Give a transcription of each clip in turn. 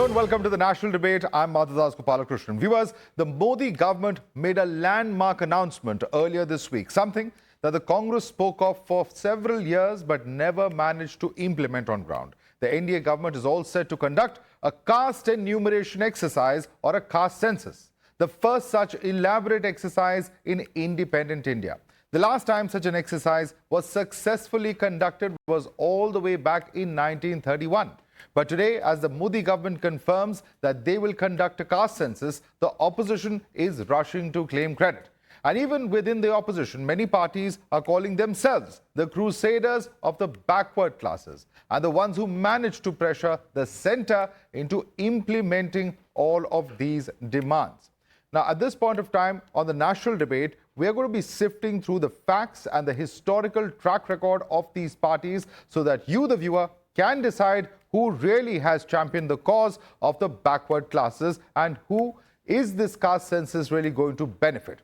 Hello and welcome to the national debate. I'm Madhavdas GK. Viewers, the Modi government made a landmark announcement earlier this week, something that the Congress spoke of for several years but never managed to implement on ground. The N.D.A government is all set to conduct a caste enumeration exercise or a caste census, the first such elaborate exercise in independent India. The last time such an exercise was successfully conducted was all the way back in 1931. But today, as the Modi government confirms that they will conduct a caste census, the opposition is rushing to claim credit. And even within the opposition, many parties are calling themselves the crusaders of the backward classes and the ones who managed to pressure the centre into implementing all of these demands. Now, at this point of time on the national debate, we are going to be sifting through the facts and the historical track record of these parties so that you, the viewer, can decide who really has championed the cause of the backward classes and who is this caste census really going to benefit.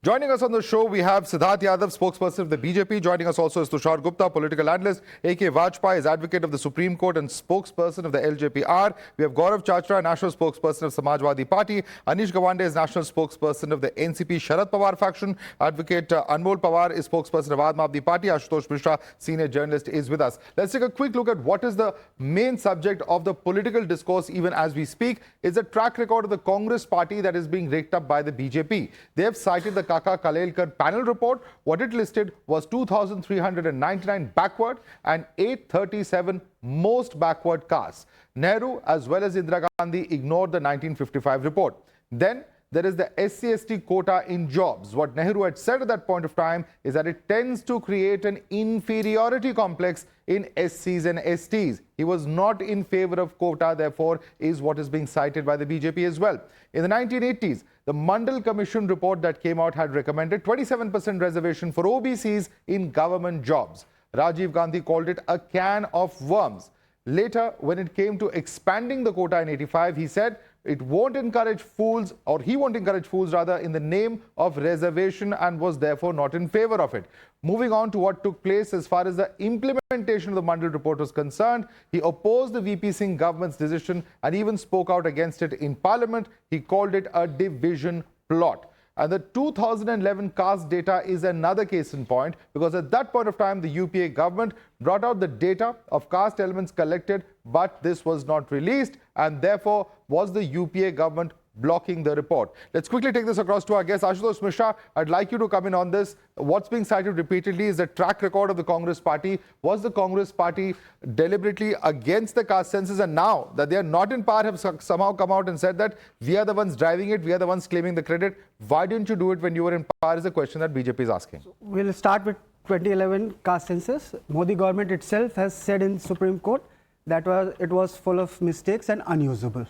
Joining us on the show, we have Siddharth Yadav, spokesperson of the BJP. Joining us also is Tushar Gupta, political analyst. A.K. Vajpayee is advocate of the Supreme Court and spokesperson of the LJPR. We have Gaurav Chachra, national spokesperson of Samajwadi Party. Anish Gawande is national spokesperson of the NCP Sharad Pawar faction. Advocate Anvil Pawar is spokesperson of Madhavdas Party. Ashutosh Mishra, senior journalist, is with us. Let's take a quick look at what is the main subject of the political discourse even as we speak. It's a track record of the Congress party that is being raked up by the BJP. They have cited the Kaka Kalelkar panel report. What it listed was 2,399 backward and 837 most backward castes. Nehru as well as Indira Gandhi ignored the 1955 report. Then there is the SC/ST quota in jobs. What Nehru had said at that point of time is that it tends to create an inferiority complex in SCs and STs. He was not in favor of quota, therefore, is what is being cited by the BJP as well. In the 1980s, the Mandal Commission report that came out had recommended 27% reservation for OBCs in government jobs. Rajiv Gandhi called it a can of worms. Later, when it came to expanding the quota in 85, he said it won't encourage fools, or he won't encourage fools rather, in the name of reservation, and was therefore not in favor of it. Moving on to what took place as far as the implementation of the Mandal report was concerned, he opposed the VP Singh government's decision and even spoke out against it in Parliament. He called it a division plot. And the 2011 caste data is another case in point, because at that point of time, the UPA government brought out the data of caste elements collected, but this was not released, and therefore was the UPA government blocking the report. Let's quickly take this across to our guest, Ashutosh Mishra. I'd like you to come in on this. What's being cited repeatedly is the track record of the Congress party. Was the Congress party deliberately against the caste census, and now that they are not in power have somehow come out and said that we are the ones driving it, we are the ones claiming the credit? Why didn't you do it when you were in power is a question that BJP is asking. So we'll start with 2011 caste census. Modi government itself has said in Supreme Court that it was full of mistakes and unusable.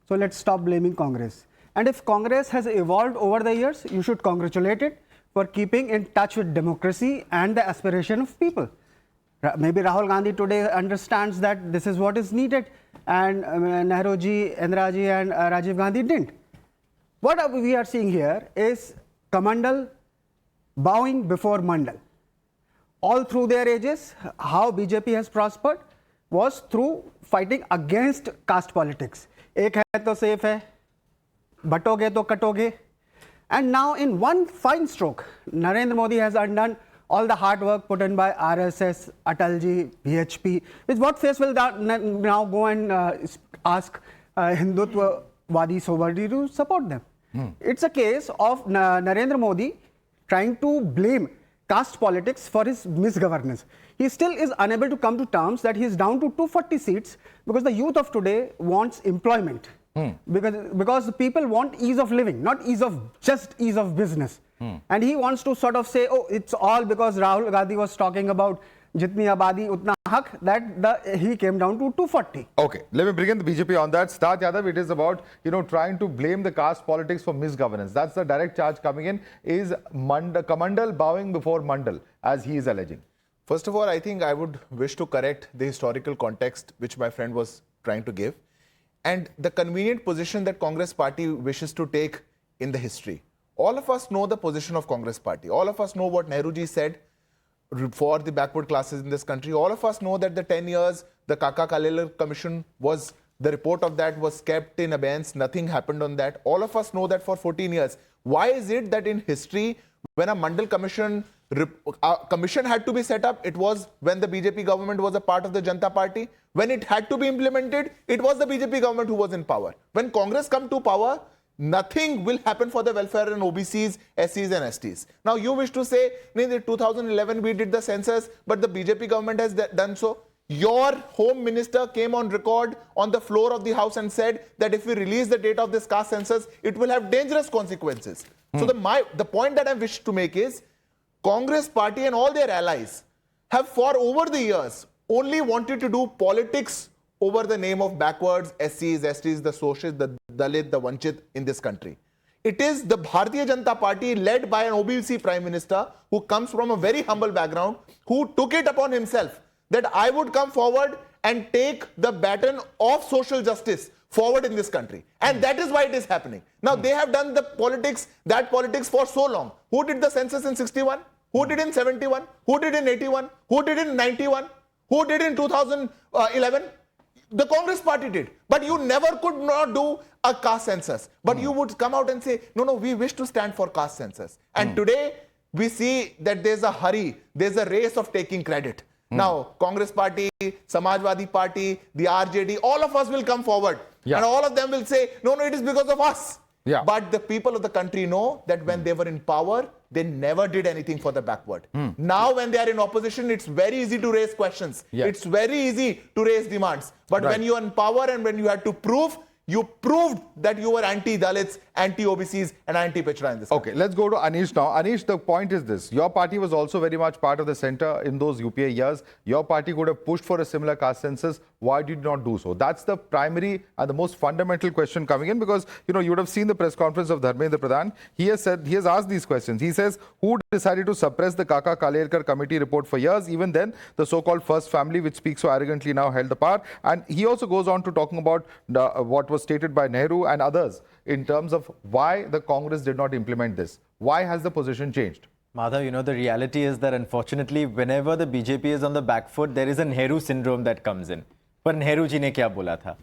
So let's stop blaming Congress. And if Congress has evolved over the years, you should congratulate it for keeping in touch with democracy and the aspiration of people. Maybe Rahul Gandhi today understands that this is what is needed, and Nehru ji, Indira ji and Rajiv Gandhi didn't. What we are seeing here is Kamandal bowing before Mandal. All through their ages, how BJP has prospered was through fighting against caste politics. एक है तो safe है, बटोगे तो कटोगे. And now in one fine stroke, Narendra Modi has undone all the hard work put in by RSS, Atalji, BHP. With what face will that now go and ask Hindutva Wadi Sobardi to support them? It's a case of Narendra Modi trying to blame caste politics for his misgovernance. He still is unable to come to terms that he is down to 240 seats because the youth of today wants employment. Because the people want ease of living, not just ease of business. And he wants to sort of say, oh, it's all because Rahul Gandhi was talking about jitni abadi utna hak, that he came down to 240. Okay, let me bring in the BJP on that. Siddharth Yadav, it is about, trying to blame the caste politics for misgovernance. That's the direct charge coming in. Is Kamandal bowing before Mandal, as he is alleging? First of all, I think I would wish to correct the historical context which my friend was trying to give, and the convenient position that Congress party wishes to take in the history. All of us know the position of Congress party. All of us know what Nehru ji said for the backward classes in this country. All of us know that the 10 years the Kaka Kalelkar Commission was The report of that was kept in abeyance. Nothing happened on that. All of us know that for 14 years. Why is it that in history, when a Mandal commission had to be set up, it was when the BJP government was a part of the Janata Party. When it had to be implemented, it was the BJP government who was in power. When Congress come to power, nothing will happen for the welfare and OBCs, SCs and STs. Now you wish to say, in 2011 we did the census, but the BJP government has done so. Your home minister came on record on the floor of the house and said that if we release the data of this caste census, it will have dangerous consequences. So the point that I wish to make is, Congress party and all their allies have for over the years only wanted to do politics over the name of backwards, SCs, STs, the socialists, the Dalit, the Vanchit in this country. It is the Bharatiya Janata Party led by an OBC Prime Minister who comes from a very humble background, who took it upon himself that I would come forward and take the baton of social justice forward in this country. And that is why it is happening. Now they have done the politics, that politics for so long. Who did the census in 61? Who did in 71? Who did in 81? Who did in 91? Who did in 2011? The Congress party did. But you never could not do a caste census. But you would come out and say, no, we wish to stand for caste census. And today we see that there's a hurry, there's a race of taking credit. Now, Congress party, Samajwadi party, the RJD, all of us will come forward. And all of them will say, no, it is because of us. But the people of the country know that when they were in power, they never did anything for the backward. Now, when they are in opposition, it's very easy to raise questions. It's very easy to raise demands. But when you are in power and when you had to prove, you proved that you were anti-Dalits, anti-OBCs and anti-Pichra in this country. Okay, let's go to Anish now. Anish, the point is this. Your party was also very much part of the centre in those UPA years. Your party could have pushed for a similar caste census. Why did you not do so? That's the primary and the most fundamental question coming in, because, you would have seen the press conference of Dharmendra Pradhan. He has asked these questions. He says, who decided to suppress the Kaka Kalerkar committee report for years? Even then, the so-called first family, which speaks so arrogantly, now held the power. And he also goes on to talking about what was stated by Nehru and others in terms of why the Congress did not implement this. Why has the position changed? Madhav, the reality is that unfortunately, whenever the BJP is on the back foot, there is a Nehru syndrome that comes in. पर नेहरू जी ने क्या बोला था?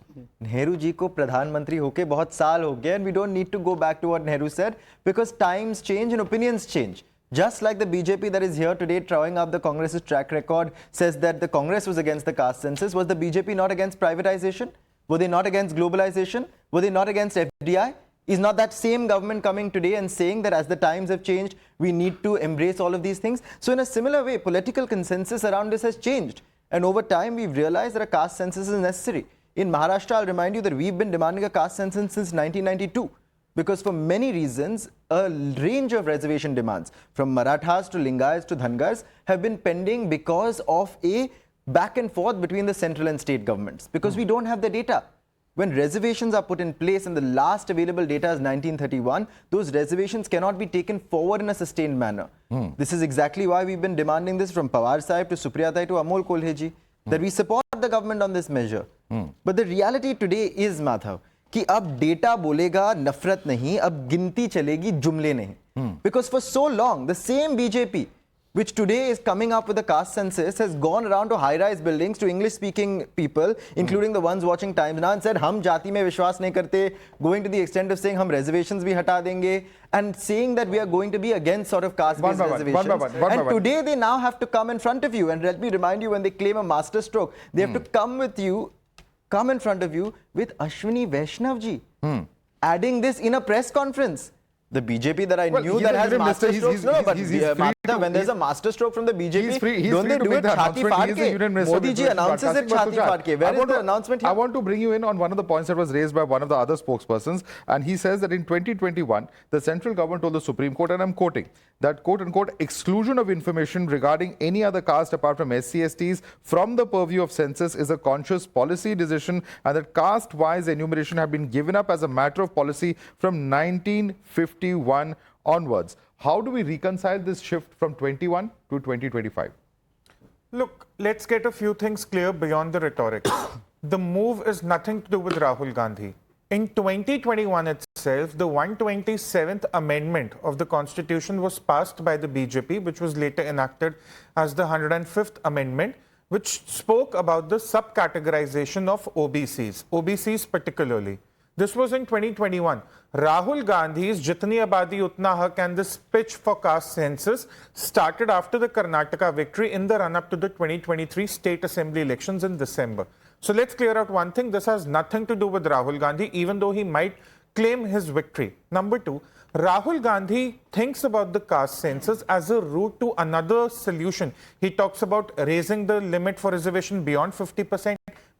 नेहरू जी को प्रधानमंत्री होके बहुत साल हो गए, and we don't need to go back to what Nehru said, because times change and opinions change. Just like the BJP that is here today throwing up the Congress's track record says that the Congress was against the caste census, was the BJP not against privatization? Were they not against globalization? Were they not against FDI? Is not that same government coming today and saying that as the times have changed, we need to embrace all of these things? So in a similar way, political consensus around this has changed. And over time, we've realized that a caste census is necessary. In Maharashtra, I'll remind you that we've been demanding a caste census since 1992. Because for many reasons, a range of reservation demands, from Marathas to Lingayats to Dhangars, have been pending because of a back and forth between the central and state governments. Because we don't have the data. When reservations are put in place and the last available data is 1931, those reservations cannot be taken forward in a sustained manner. This is exactly why we've been demanding this from Pawar Sahib to Supriya Tai to Amol Kolheji, that we support the government on this measure. But the reality today is, Madhav, कि अब data बोलेगा नफरत नहीं, अब गिनती चलेगी जुमले नहीं. Because for so long, the same BJP, which today is coming up with a caste census, has gone around to high-rise buildings to English-speaking people, including the ones watching Times Now, and said, "Hum jati mein vishwas nahi karte," going to the extent of saying, "Hum reservations bhi hata denge," and saying that we are going to be against sort of caste-based reservations. And today they now have to come in front of you, and let me remind you, when they claim a master stroke, they have to come in front of you with Ashwini Vaishnav ji, adding this in a press conference. The BJP that I knew that has master strokes, when there's a master stroke from the BJP, don't they do it chhati faad ke? Modi ji announces it chhati faad ke. Where is the announcement here? I want to bring you in on one of the points that was raised by one of the other spokespersons, and he says that in 2021, the central government told the Supreme Court, and I'm quoting, that quote-unquote exclusion of information regarding any other caste apart from SC/STs from the purview of census is a conscious policy decision, and that caste-wise enumeration have been given up as a matter of policy from 1951 onwards. How do we reconcile this shift from 21 to 2025? Look, let's get a few things clear beyond the rhetoric. The move is nothing to do with Rahul Gandhi. In 2021 itself, the 127th Amendment of the Constitution was passed by the BJP, which was later enacted as the 105th Amendment, which spoke about the subcategorization of OBCs particularly. This was in 2021. Rahul Gandhi's Jitni Abadi Utna Hak and this pitch for caste census started after the Karnataka victory in the run-up to the 2023 state assembly elections in December. So let's clear out one thing. This has nothing to do with Rahul Gandhi, even though he might claim his victory. Number two, Rahul Gandhi thinks about the caste census as a route to another solution. He talks about raising the limit for reservation beyond 50%,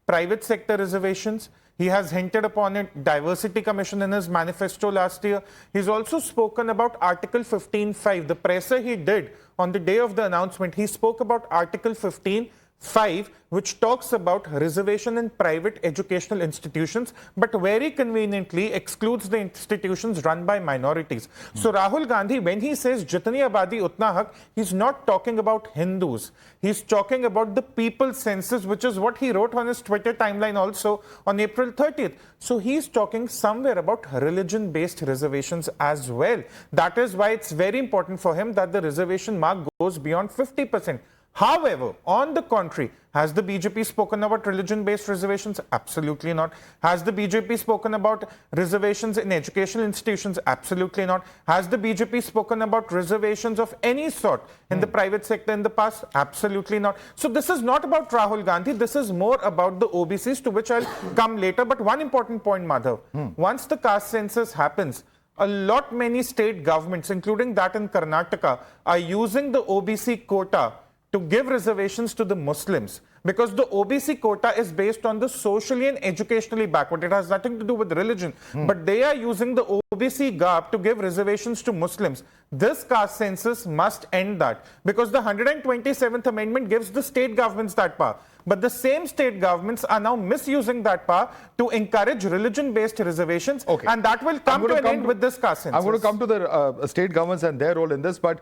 private sector reservations. He has hinted upon it, Diversity Commission in his manifesto last year. He's also spoken about Article 15.5. The presser he did on the day of the announcement, he spoke about Article 15.5, which talks about reservation in private educational institutions, but very conveniently excludes the institutions run by minorities. So Rahul Gandhi, when he says Jitni Abadi Utna Hak, he's not talking about Hindus. He's talking about the people's census, which is what he wrote on his Twitter timeline also on April 30th. So he's talking somewhere about religion-based reservations as well. That is why it's very important for him that the reservation mark goes beyond 50%. However, on the contrary, has the BJP spoken about religion-based reservations? Absolutely not. Has the BJP spoken about reservations in educational institutions? Absolutely not. Has the BJP spoken about reservations of any sort in the private sector in the past? Absolutely not. So this is not about Rahul Gandhi. This is more about the OBCs, to which I'll come later. But one important point, Madhav. Once the caste census happens, many state governments, including that in Karnataka, are using the OBC quota to give reservations to the Muslims, because the OBC quota is based on the socially and educationally backward. It has nothing to do with religion, but they are using the OBC gap to give reservations to Muslims. This caste census must end that, because the 127th amendment gives the state governments that power. But the same state governments are now misusing that power to encourage religion-based reservations, and that will come to an end with this caste census. I'm going to come to the state governments and their role in this, but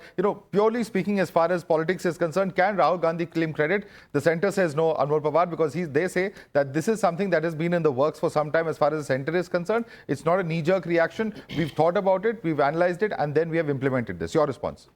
purely speaking, as far as politics is concerned, can Rahul Gandhi claim credit? The centre says no, Anvil Pawar, because they say that this is something that has been in the works for some time as far as the centre is concerned. It's not a knee-jerk reaction. We've thought about it, we've analysed it, and then we have implemented this. Your response?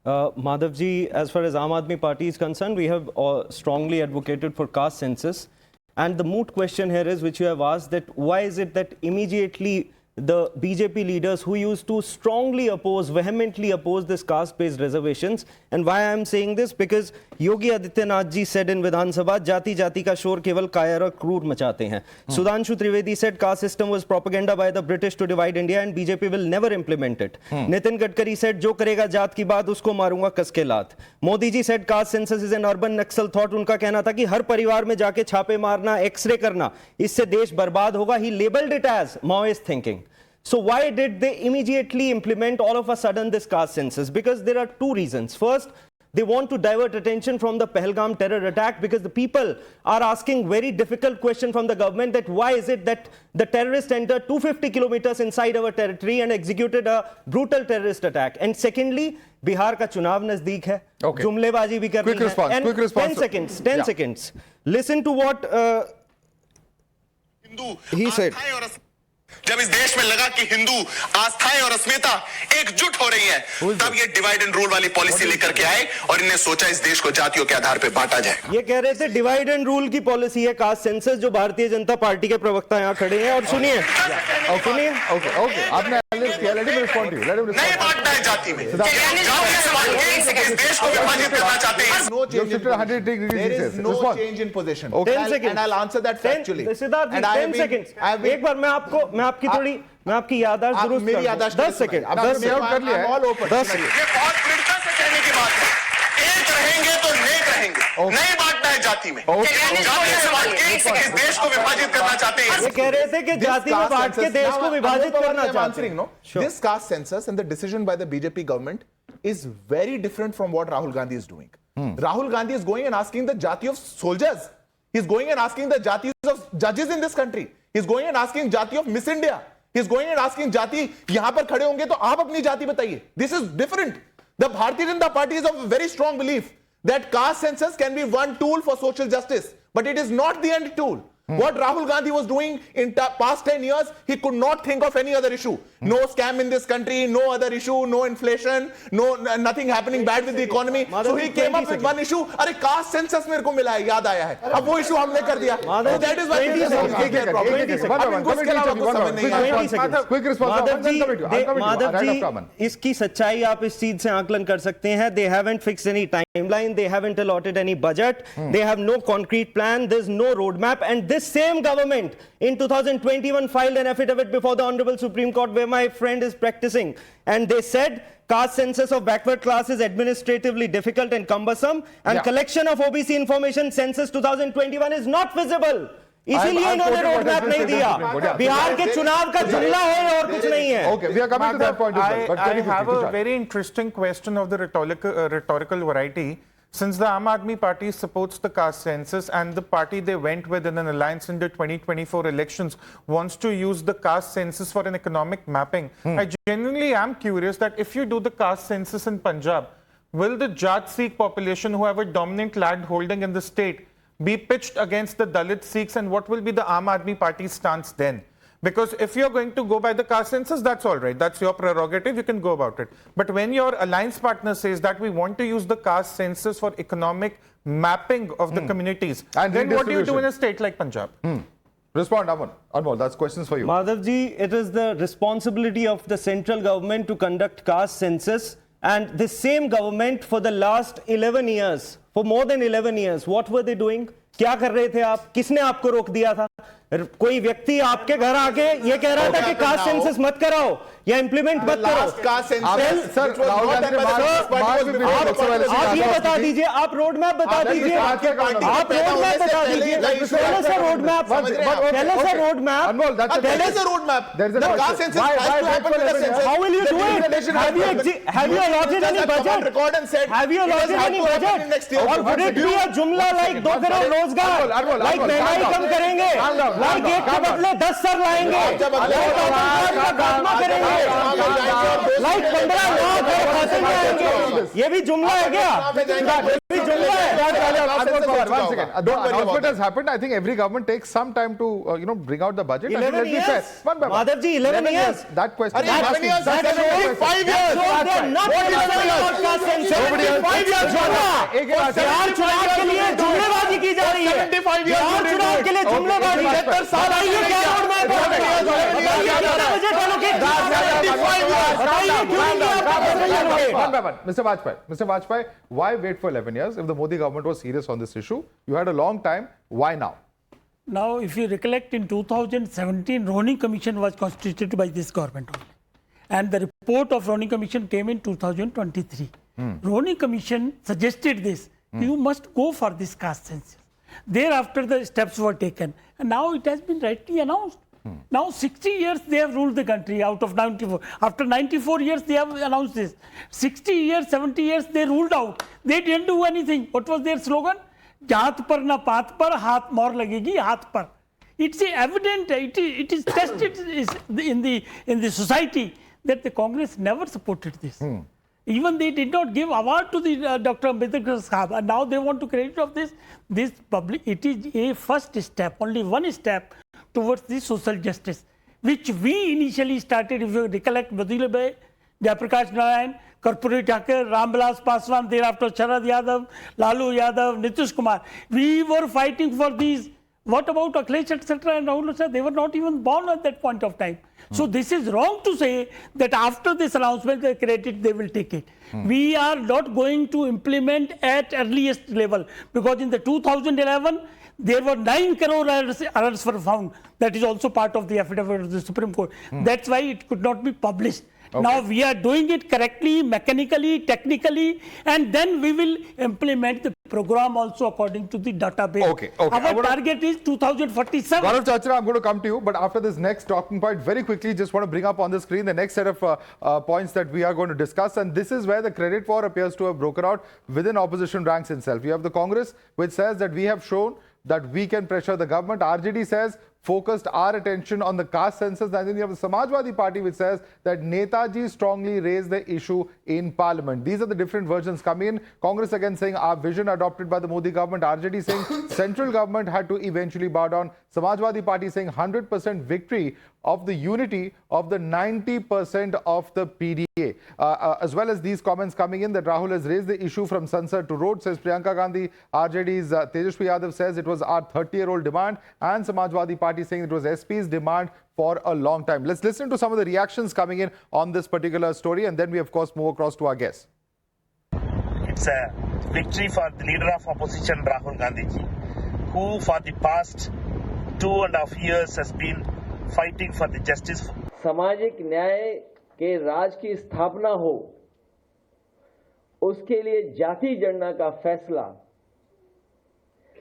Madhavji, as far as Aam Aadmi Party is concerned, we have strongly advocated for caste census. And the moot question here is, which you have asked, that why is it that immediately the BJP leaders who used to strongly oppose, vehemently oppose this caste-based reservations, and why I am saying this, because Yogi Adityanath ji said in Vidhan Sabha, jati jati ka shor keval kaya aur crude machate hain. Sudhanshu Trivedi said caste system was propaganda by the British to divide India and BJP will never implement it. Nitin Gadkari said, jo karega jaat ki baat usko marunga kaske laat. Modi ji said caste census is an urban Naxal thought. Unka कहना था कि हर परिवार में जाके छापे मारना, x ray करना, इससे देश बर्बाद होगा. He labeled it as Maoist thinking. So why did they immediately implement all of a sudden this caste census? Because there are two reasons. First, they want to divert attention from the Pahalgam terror attack, because the people are asking very difficult question from the government, that why is it that the terrorists entered 250 kilometers inside our territory and executed a brutal terrorist attack. And secondly, Bihar ka chunav nazdeek hai. Okay. Jumlebazi bhi karni Quick response, hai. And quick response. 10 seconds. Listen to what he said. जब इस देश में लगा कि हिंदू आस्थाएं और अस्मिता एकजुट हो रही है, तब ये डिवाइड एंड रूल वाली पॉलिसी लेकर के आए और इन्हें सोचा इस देश को जातियों के आधार पर बांटा जाए. ये कह रहे थे डिवाइड एंड रूल की पॉलिसी है कास्ट सेंसस, जो भारतीय जनता पार्टी के प्रवक्ता यहाँ खड़े हैं. और सुनिए, ओके, आपने एनालिसिस किया. Let him respond to you. नहीं बांटना है जाति में. इस देश को विभाजित करना चाहते हैं. No change in position. There is no change in position. 10 seconds. And I'll answer that factually. Siddharth ji, 10 seconds. एक बार मैं आपकी याददाश्त दुरुस्त मेरी याददाश्त 10 सेकंड. अब 10 सेकंड कर लिया है. All open. 10 सेकंड. ये बहुत दृढ़ता से कहने की बात है. एक रहेंगे तो नेक रहेंगे. नहीं बांटना है जाति में. जाति से बांट के इस देश को विभाजित करना चाहते हैं. ये कह रहे थे कि जाति में बांट के देश को विभाजित करना चाहते हैं. This caste census and the decision by the BJP government is very different from what Rahul Gandhi is doing. Rahul Gandhi is going and asking the jati of soldiers. He's going and asking the jatis of judges in this country. He's going and asking jati of Miss India. He's going and asking jati, yahan par khade honge to aap apni jati bataiye. This is different. The Bharatiya Janata Party is of a very strong belief that caste census can be one tool for social justice, but it is not the end tool. What Rahul Gandhi was doing in past 10 years, he could not think of any other issue. No scam in this country, no other issue, no inflation, nothing happening bad with the economy. So he came up with one issue. अरे caste census मेरे को मिला है, याद आया है. अब वो issue हमने कर दिया. So that is why it is a problem. Quick response. Madhav ji, इसकी सच्चाई आप इस चीज से आकलन कर सकते हैं. They haven't fixed any timeline. They haven't allotted any budget. They have no concrete plan. There's no roadmap. And this same government in 2021 filed an affidavit before the Honorable Supreme Court where my friend is practicing. And they said caste census of backward class is administratively difficult and cumbersome. And collection of OBC information census 2021 is not feasible. इसीलिए इन्होंने road map नहीं दिया. बिहार के चुनाव का जुमला है और कुछ नहीं है. Okay, we are coming to that point. I have a very interesting question of the rhetorical variety. Since the I.N.D.I.A party supports the caste census and the party they went with in an alliance in the 2024 elections wants to use the caste census for an economic mapping, I genuinely am curious that if you do the caste census in Punjab, will the Jat Sikh population who have a dominant land holding in the state be pitched against the Dalit Sikhs, and what will be the I.N.D.I.A party's stance then? Because if you're going to go by the caste census, that's all right. That's your prerogative. You can go about it. But when your alliance partner says that we want to use the caste census for economic mapping of the communities, and then what do you do in a state like Punjab? Respond, Anmol. That's questions for you. Madhav ji, it is the responsibility of the central government to conduct caste census. And the same government for the last 11 years, for more than 11 years, what were they doing? क्या कर रहे थे आप? किसने आपको रोक दिया था? कोई व्यक्ति आपके घर आके ये कह रहा था कि कास्ट सेंसस मत कराओ या इंप्लीमेंट मत करो. आप ये बता दीजिए, आप रोड मैप बता दीजिए, आप रोड मैप बता दीजिए. Tell us a road map. Tell us a road map. There is a road map. The caste census has to happen with the census. How will you do it? Have you allotted any budget? Have you allotted any budget? Or would it be a jumla like 2 crore रोजगार, like महंगाई कम करेंगे, like एक के बदले 10 sir लाएंगे, like 15 lakh खाते में आएंगे. ये भी जुमला है क्या? ये भी जुमला है. One second. The announcement has happened. I think every government takes some time to bring out the budget. 11 years. Madhav ji, 11 years. That question. 11 years. That's only 5 years. So they are not concerned about 5 years. Bihar चुनाव के लिए जुमलेबाजी की जा रही है. 75 years. Bihar चुनाव के लिए जुमलेबाजी. 75 साल बताइए क्या रोड मैप है? बताइए कितना budget allocate Mr. Vajpayee, why wait for 11 years? If the Modi government was serious on this issue, you had a long time. Why now? Now, if you recollect, in 2017, Rohning Commission was constituted by this government only. And the report of Rohning Commission came in 2023. Rohning Commission suggested this. You must go for this caste census. Thereafter, the steps were taken. And now it has been rightly announced. Now 60 years they have ruled the country out of 94. After 94 years they have announced this. 60 years, 70 years they ruled out. They didn't do anything. What was their slogan? Jaat par na paat par, haath mor lagegi haath par. It's evident, it is tested in the society that the Congress never supported this. Even they did not give award to the Dr. Ambedkar Sahab, and now they want to credit of this public. It is a first step, only one step towards the social justice, which we initially started. If you recollect, Madhavdas GK, Jayaprakash Narayan, Karpuri Thakur, Ramvilas Paswan, thereafter Sharad Yadav, Lalu Yadav, Nitish Kumar. We were fighting for these. What about Akhilesh, etc. and Rahul, etc.? They were not even born at that point of time. So this is wrong to say that after this announcement, the credit they will take it. We are not going to implement at earliest level, because in the 2011, there were 9 crore errors were found. That is also part of the affidavit of the Supreme Court. That's why it could not be published. Okay. Now we are doing it correctly, mechanically, technically, and then we will implement the program also according to the database. Okay. Our target is 2047. Gaurav Chachra, I'm going to come to you, but after this next talking point, very quickly, just want to bring up on the screen the next set of points that we are going to discuss, and this is where the credit war appears to have broken out within opposition ranks itself. You have the Congress, which says that we have shown that we can pressure the government. RJD says focused our attention on the caste census. And then you have the Samajwadi Party, which says that Netaji strongly raised the issue in parliament. These are the different versions coming in. Congress again saying our vision adopted by the Modi government. RJD saying central government had to eventually bow down. Samajwadi Party saying 100% victory of the unity of the 90% of the PDA. As well as these comments coming in that Rahul has raised the issue from Sansad to road, says Priyanka Gandhi. RJD's Tejashwi Yadav says it was our 30-year-old demand, and Samajwadi Party saying it was SP's demand for a long time. Let's listen to some of the reactions coming in on this particular story, and then we of course move across to our guests. It's a victory for the leader of opposition Rahul Gandhi ji, who for the past 2.5 years has been fighting for the justice. सामाजिक न्याय के राज की स्थापना हो, उसके लिए जाति जनगणना का फैसला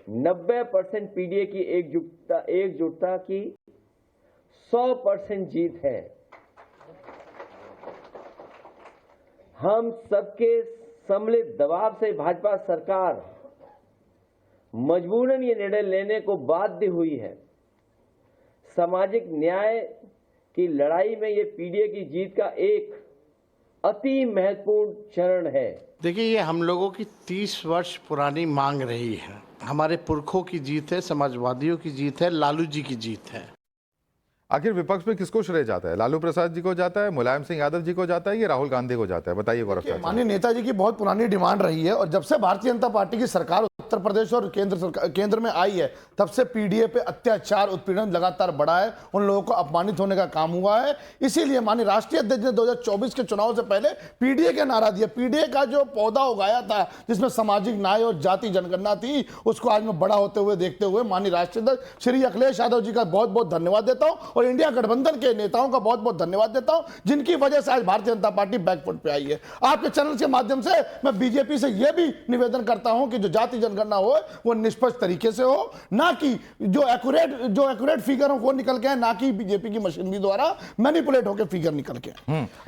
90% पीडीए की एकजुटता की 100% जीत है। हम सबके सम्मिलित दबाव से भाजपा सरकार मजबूरन ये निर्णय लेने को बाध्य हुई है। सामाजिक न्याय की लड़ाई में ये पीडीए की जीत का एक अति महत्वपूर्ण चरण है। देखिए, ये हम लोगों की 30 वर्ष पुरानी मांग रही है। हमारे पुरखों की जीत है, समाजवादियों की जीत है, लालू जी की जीत है। आखिर विपक्ष में किसको श्रेय जाता है? लालू प्रसाद जी को जाता है, मुलायम सिंह यादव जी को जाता है, या राहुल गांधी को जाता है? बताइए गौरव साहब। माननीय नेताजी की बहुत पुरानी डिमांड रही है, और जब से भारतीय जनता पार्टी की सरकार उत्तर प्रदेश और केंद्र में आई है, तब से पीडीए पे अत्याचार उत्पीड़न लगातार बढ़ा है, उन लोगों को अपमानित होने का काम हुआ है। इसीलिए माननीय राष्ट्रीय अध्यक्ष ने 2024 के चुनाव से पहले पीडीए का नारा दिया। पीडीए का जो पौधा उगाया था, जिसमें सामाजिक न्याय और जाति जनगणना थी, उसको आज मैं बड़ा होते हुए देखते हुए माननीय राष्ट्रीय अध्यक्ष श्री अखिलेश यादव जी का बहुत बहुत धन्यवाद देता हूं, और इंडिया गठबंधन के नेताओं का बहुत बहुत धन्यवाद देता हूं, जिनकी वजह से आज भारतीय जनता पार्टी बैकफुट पे आई है। आपके चैनल के माध्यम से मैं बीजेपी से यह भी निवेदन करता हूं कि जो जाति जनगणना हो वो निष्पक्ष तरीके से हो, ना कि जो एक्यूरेट फिगर हो निकल के, ना कि बीजेपी की मशीनरी द्वारा मैनिपुलेट होकर फिगर निकल के।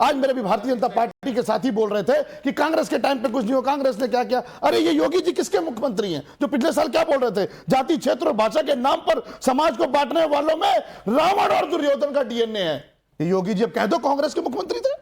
आज मेरे भी भारतीय जनता पार्टी के साथी बोल रहे थे कि कांग्रेस के टाइम पे कुछ नहीं हो, कांग्रेस ने क्या किया। अरे ये योगी जी किसके मुख्यमंत्री हैं? जो पिछले साल क्या बोल रहे थे, जाति, क्षेत्र और भाषा के नाम पर समाज को बांटने वालों में रावण और दुर्योधन का डीएनए है। योगी जी अब कह दो कांग्रेस के मुख्यमंत्री थे,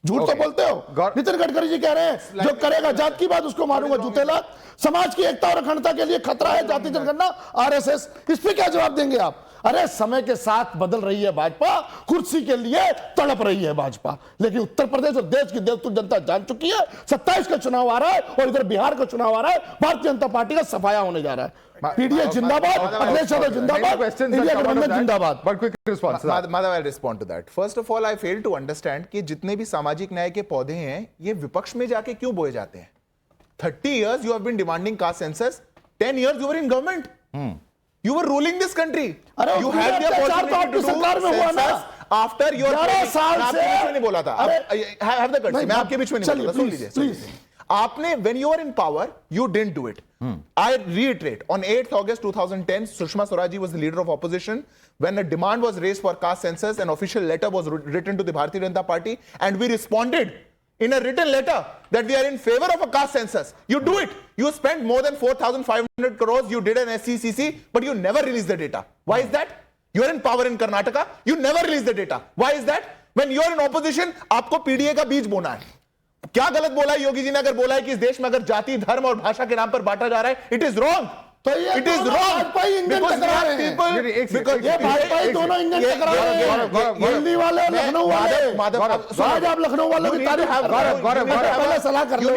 झूठ तो बोलते हो। नितिन गडकरी जी कह रहे हैं जो करेगा जात की बात उसको मारूंगा जूते लात। समाज की एकता और अखंडता के लिए खतरा है जाति जनगणना, आरएसएस। इस पे क्या जवाब देंगे आप? अरे समय के साथ बदल रही है भाजपा, कुर्सी के लिए तड़प रही है भाजपा, लेकिन उत्तर प्रदेश और देश की देवतुक जनता जान चुकी है। 27 का चुनाव आ रहा है और इधर बिहार का चुनाव आ रहा है, भारतीय जनता पार्टी का सफाया होने जा रहा है। पीडीए जिंदाबाद, अखिलेश यादव जिंदाबाद, इंडिया गठबंधन जिंदाबाद। But quick response. Madhav, I'll respond to that. First of all, I fail to understand कि जितने भी सामाजिक न्याय के पौधे हैं, ये विपक्ष में जाके क्यों बोए जाते हैं? 30 years you have been demanding caste census. 10 years you were in government. You were ruling this country. You had the opportunity to do census after your 11 साल से नहीं बोला था। Have the guts. मैं आपके बीच में नहीं बोला। सुन लीजिए। आपने when you were in power, you didn't do it. I reiterate, on 8th August 2010, Sushma Swaraj was the leader of opposition. When a demand was raised for caste census, an official letter was written to the Bharatiya Janata Party, and we responded in a written letter that we are in favor of a caste census. You do it. You spent more than 4,500 crores. You did an SCCC, but you never released the data. Why is that? You are in power in Karnataka. You never release the data. Why is that? When you are in opposition, आपको PDA का बीज बोना है। क्या गलत बोला है योगी जी ने अगर बोला है कि इस देश में अगर जाति, धर्म और भाषा के नाम पर बांटा जा रहा है? It is wrong. तो इट इज रॉन्ग। दोनों इंजन टकरा रहे हैं, दिल्ली वाले और लखनऊ वाले। आज आप लखनऊ वालों की तारीफ पहले सलाह कर लो।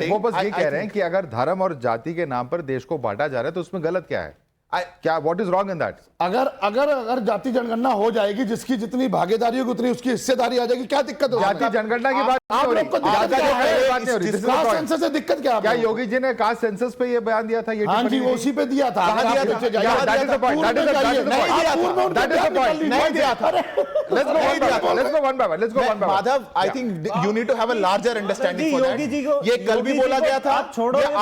वो बस ये कह रहे हैं कि अगर धर्म और जाति के नाम पर देश को बांटा जा रहा है तो उसमें गलत क्या है? क्या what is wrong in that? अगर जाति जनगणना हो जाएगी, जिसकी जितनी भागीदारी होगी उतनी उसकी हिस्सेदारी आ जाएगी, क्या दिक्कत होगी? जाति जनगणना की बात आप लोग को कास्ट सेंसस से दिक्कत क्या? क्या योगी जी ने कास्ट सेंसस पे ये बयान दिया था? ये हाँ जी, वो उसी पे दिया था। Madhav, I think you need to have a larger understanding for that. ये कल भी बोला गया था,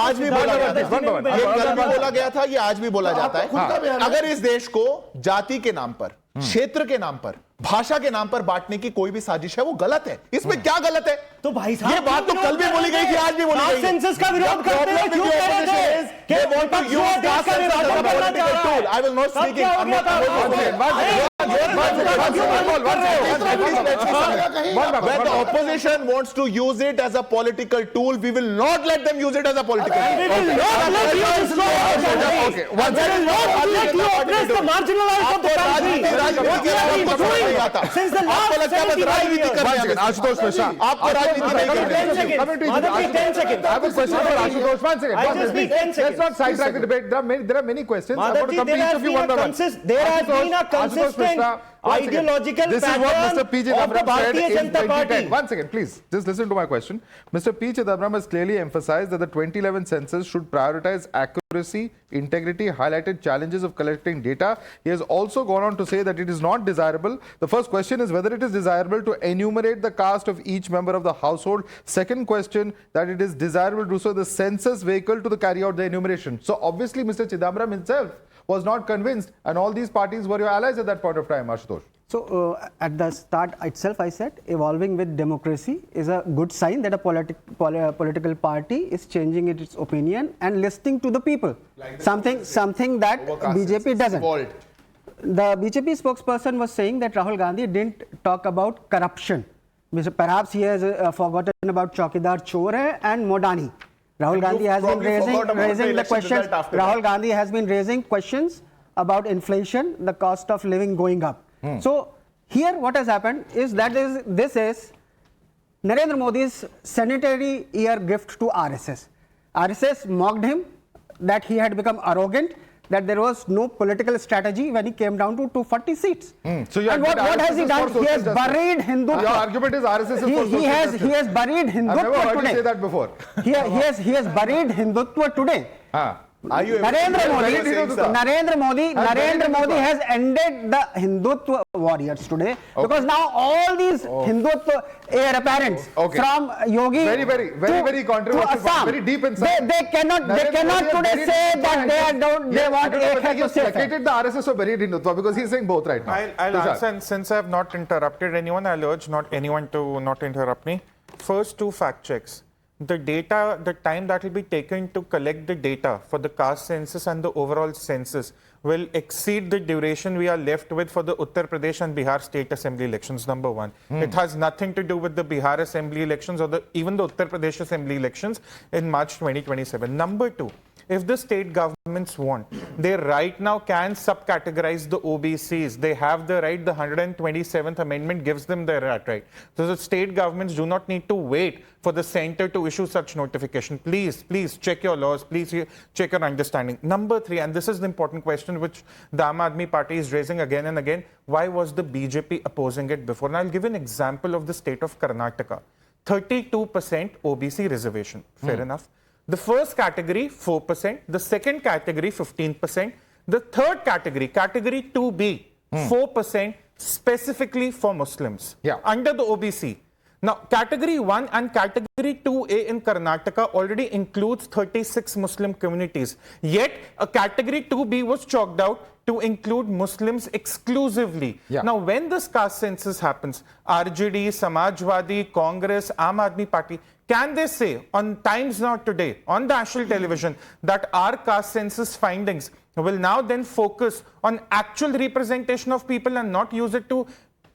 आज भी बोला गया था, ये कल भी बोला गया था, ये आज भी बोला जाता है। अगर इस देश को जाति के नाम पर, क्षेत्र के नाम पर, भाषा के नाम पर बांटने की कोई भी साजिश है, वो गलत है। इसमें क्या गलत है? तो भाई साहब, ये बात तो कल भी बोली गई थी, आज भी बोली गई है। सेंसस का विरोध करते हैं, क्यों कह रहे थे? They want to use caste census as a political tool. I will not speak in when the opposition wants to use it as a political tool, we will not let them use it as a political tool. We will not let you destroy our country. We will not let you oppress the marginalized of the country. What you have been doing since the last 75 years. Ashutosh Mishra, आपको राजनीति नहीं करनी है। 10 seconds. I have a question for Ashutosh. 1 second. I just need 10 Let's seconds. not sidetrack the debate. There are many questions. I want to come to each of you one by one. There has been a Ashutosh consistent Mishra, 1 second. ideological This is what pattern Mr. P. of the Chidambaram said Bharatiya in Janata Party. 2010. 1 second, please. Just listen to my question. Mr. P. Chidambaram has clearly emphasized that the 2011 census should prioritize accuracy, integrity, highlighted challenges of collecting data. He has also gone on to say that it is not desirable. The first question is whether it is desirable to enumerate the caste of each member of the household. Second question, that it is desirable to do so the census vehicle to carry out the enumeration. So obviously Mr. Chidambaram himself was not convinced, and all these parties were your allies at that point of time, Ashutosh. So at the start itself, I said evolving with democracy is a good sign that a political party is changing its opinion and listening to the people. Like something that BJP doesn't. The BJP spokesperson was saying that Rahul Gandhi didn't talk about corruption. Perhaps he has forgotten about Chaukidar Chor and Modani. Rahul Gandhi has been raising the question. Rahul Gandhi has been raising questions about inflation, the cost of living going up. So here what has happened is that this is Narendra Modi's sanitary year gift to RSS. RSS mocked him that he had become arrogant, that there was no political strategy when he came down to 240 seats. So and what has he done? He has buried Hindutva. Your argument is RSS is for social he has buried Hindutva I've never heard today. you say that before. he has buried Hindutva today. Are you Narendra Modi has ended the Hindutva warriors today, because now all these Hindutva heir apparents from Yogi very controversial, Assam, very deep inside. They cannot today say that they want Ek Hai to Sirf Hai. The RSS or buried Hindutva, because he's saying both right now. I'll answer, and since I have not interrupted anyone, I'll urge not anyone to not interrupt me. First, two fact checks. The data, the time that will be taken to collect the data for the caste census and the overall census will exceed the duration we are left with for the Uttar Pradesh and Bihar state assembly elections, number one. It has nothing to do with the Bihar assembly elections or even the Uttar Pradesh assembly elections in March 2027. Number two, if the state governments want, they right now can subcategorize the OBCs. They have the right. The 127th amendment gives them the right. So the state governments do not need to wait for the center to issue such notification. Please check your laws. Please check your understanding. Number three, and this is the important question which the I.N.D.I.A party is raising again and again. Why was the BJP opposing it before? And I'll give an example of the state of Karnataka. 32% OBC reservation. Fair enough. The first category, 4%. The second category, 15%. The third category, category 2B, 4% specifically for Muslims under the OBC. Now, category 1 and category 2A in Karnataka already includes 36 Muslim communities. Yet, a category 2B was chalked out to include Muslims exclusively. Now, when this caste census happens, RJD, Samajwadi, Congress, Aam Party, can they say on Times Now today, on national television, that our caste census findings will now then focus on actual representation of people and not use it to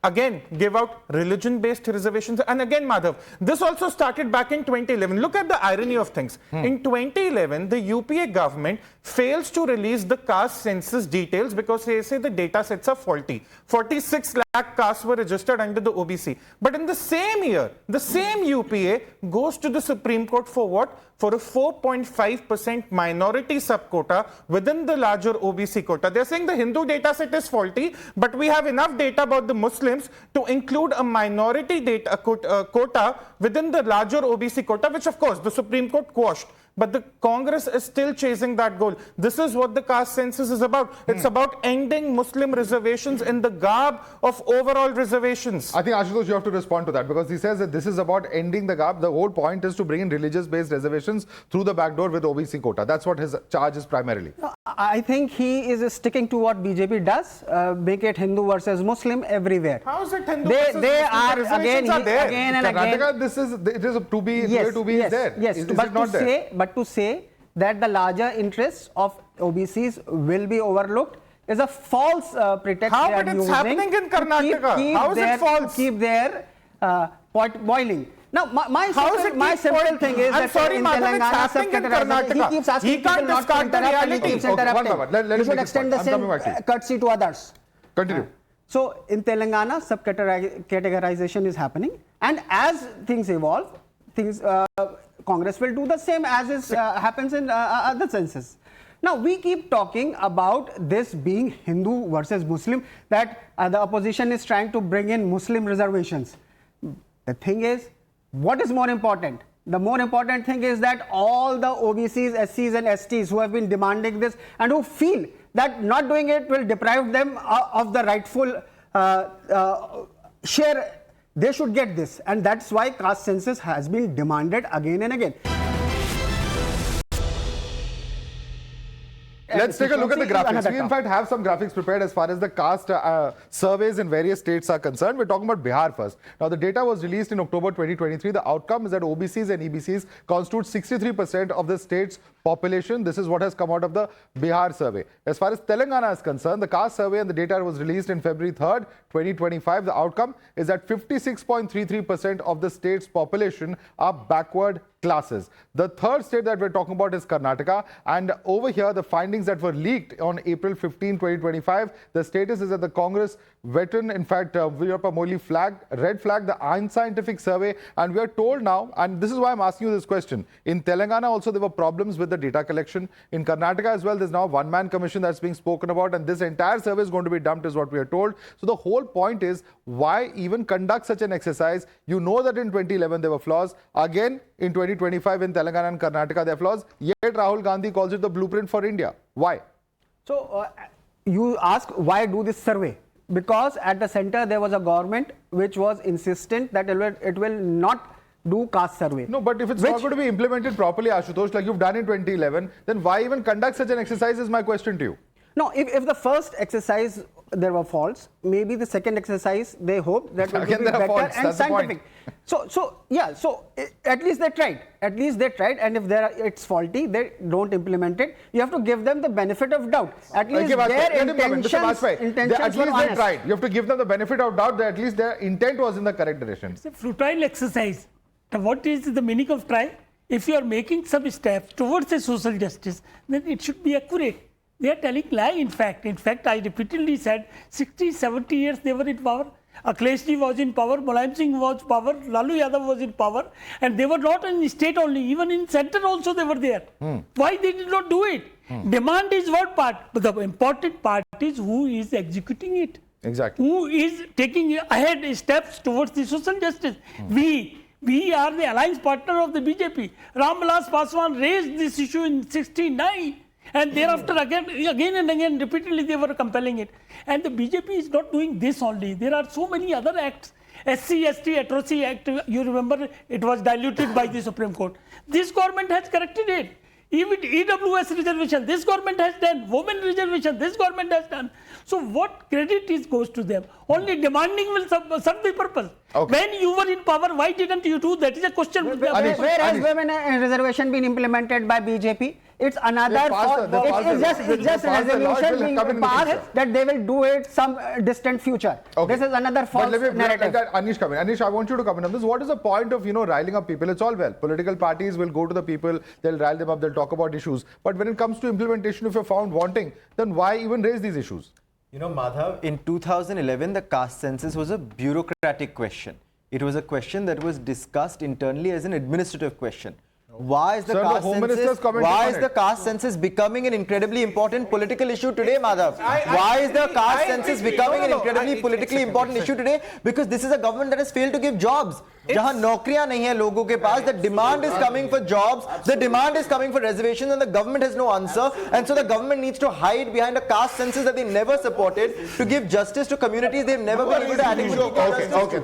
again give out religion-based reservations? And again, Madhav, this also started back in 2011. Look at the irony of things. In 2011, the UPA government fails to release the caste census details because they say the data sets are faulty. 46 lakh castes were registered under the OBC. But in the same year, the same UPA goes to the Supreme Court for what? For a 4.5% minority subquota within the larger OBC quota. They're saying the Hindu data set is faulty, but we have enough data about the Muslims to include a minority data quota within the larger OBC quota, which of course the Supreme Court quashed. But the Congress is still chasing that goal. This is what the caste census is about. It's about ending Muslim reservations in the garb of overall reservations. I think, Ashutosh, you have to respond to that, because he says that this is about ending the garb. The whole point is to bring in religious-based reservations through the back door with OBC quota. That's what his charge is primarily. I think he is sticking to what BJP does, make it Hindu versus Muslim everywhere. How is it Hindu versus Muslim? They are again and again. Karnataka, it is a 2B, yes, 2B yes, is there. Yes, Is it not there? But to say that the larger interests of OBCs will be overlooked is a false pretext How? they are But it's using happening in to Karnataka. How is it false? keep their pot boiling. Now, my How is it simple keep thing is I'm that sorry, in Madhav, it's Telangana, happening in he keeps Karnataka. asking He can't people not to discard the interrupt and he reality. keeps Okay, one interrupting. moment. Let You me should make extend this the point. I'm same coming back to you. courtesy to others. Continue. So in Telangana, subcategorization is happening, and as things evolve, Congress will do the same as is happens in other census. Now we keep talking about this being Hindu versus Muslim, that the opposition is trying to bring in Muslim reservations. The thing is, what is more important? The more important thing is that all the OBCs, SCs and STs who have been demanding this and who feel that not doing it will deprive them of the rightful share, they should get this, and that's why caste census has been demanded again and again. Let's take a look at the graphics. We, in Another fact, have some graphics prepared as far as the caste surveys in various states are concerned. We're talking about Bihar first. Now, the data was released in October 2023. The outcome is that OBCs and EBCs constitute 63% of the state's population. This is what has come out of the Bihar survey. As far as Telangana is concerned, the caste survey and the data was released in February 3rd, 2025. The outcome is that 56.33% of the state's population are backward classes. The third state that we're talking about is Karnataka, and over here the findings that were leaked on April 15, 2025, the status is that the Congress veteran, in fact, Virappa Moily red flagged the unscientific survey, and we are told now, and this is why I'm asking you this question, in Telangana also there were problems with the data collection. In Karnataka as well, there's now a one-man commission that's being spoken about, and this entire survey is going to be dumped is what we are told. So the whole point is, why even conduct such an exercise? You know that in 2011 there were flaws. Again, in 2025 in Telangana and Karnataka there are flaws. Yet Rahul Gandhi calls it the blueprint for India. Why? So you ask why do this survey? Because at the center there was a government which was insistent that it will not do caste survey. No, but if it's not going to be implemented properly, Ashutosh, like you've done in 2011, then why even conduct such an exercise is my question to you. No, if the first exercise there were faults, maybe the second exercise they hope that will be better faults. and That's scientific. So at least they tried. At least they tried, and if it's faulty, they don't implement it. You have to give them the benefit of doubt. At least their intentions were honest. They tried. You have to give them the benefit of doubt that at least their intent was in the correct direction. It's a futile exercise. Now, what is the meaning of try? If you are making some steps towards a social justice, then it should be accurate. They are telling lie, in fact. In fact, I repeatedly said 60, 70 years they were in power. Akhleshji was in power, Mulayam Singh was in power, Lalu Yadav was in power, and they were not in the state only, even in center also they were there. Why they did not do it? Demand is one part, but the important part is who is executing it. Exactly. Who is taking ahead steps towards the social justice. We are the alliance partner of the BJP. Ram Vilas Paswan raised this issue in '69. And thereafter, again and again, repeatedly, they were compelling it. And the BJP is not doing this only. There are so many other acts. SC/ST Atrocity Act, you remember, it was diluted by the Supreme Court. This government has corrected it. Even EWS reservation, this government has done. Women reservation, this government has done. So what credit goes to them? Only demanding will serve the purpose. Okay. When you were in power, why didn't you do that? Is a question. Where has women reservation been implemented by BJP? It's another. It's just resolution being passed that they will do it some distant future. Okay. This is another false narrative. Let Anish come in. Anish, I want you to comment on this. What is the point of riling up people? It's all well. Political parties will go to the people, they'll rile them up, they'll talk about issues. But when it comes to implementation, if you're found wanting, then why even raise these issues? You know, Madhav, in 2011, the caste census was a bureaucratic question. It was a question that was discussed internally as an administrative question. Why is the caste census becoming an incredibly important political issue today, Madhav? Why is the caste census becoming an incredibly politically important issue today? Because this is a government that has failed to give jobs. जहाँ नौकरियां नहीं है लोगों के पास, the demand is coming for jobs, the demand is coming for reservations, and the government has no answer, and so the government needs to hide behind a caste census that they never supported to give justice to communities they've never been able to adequately. Okay.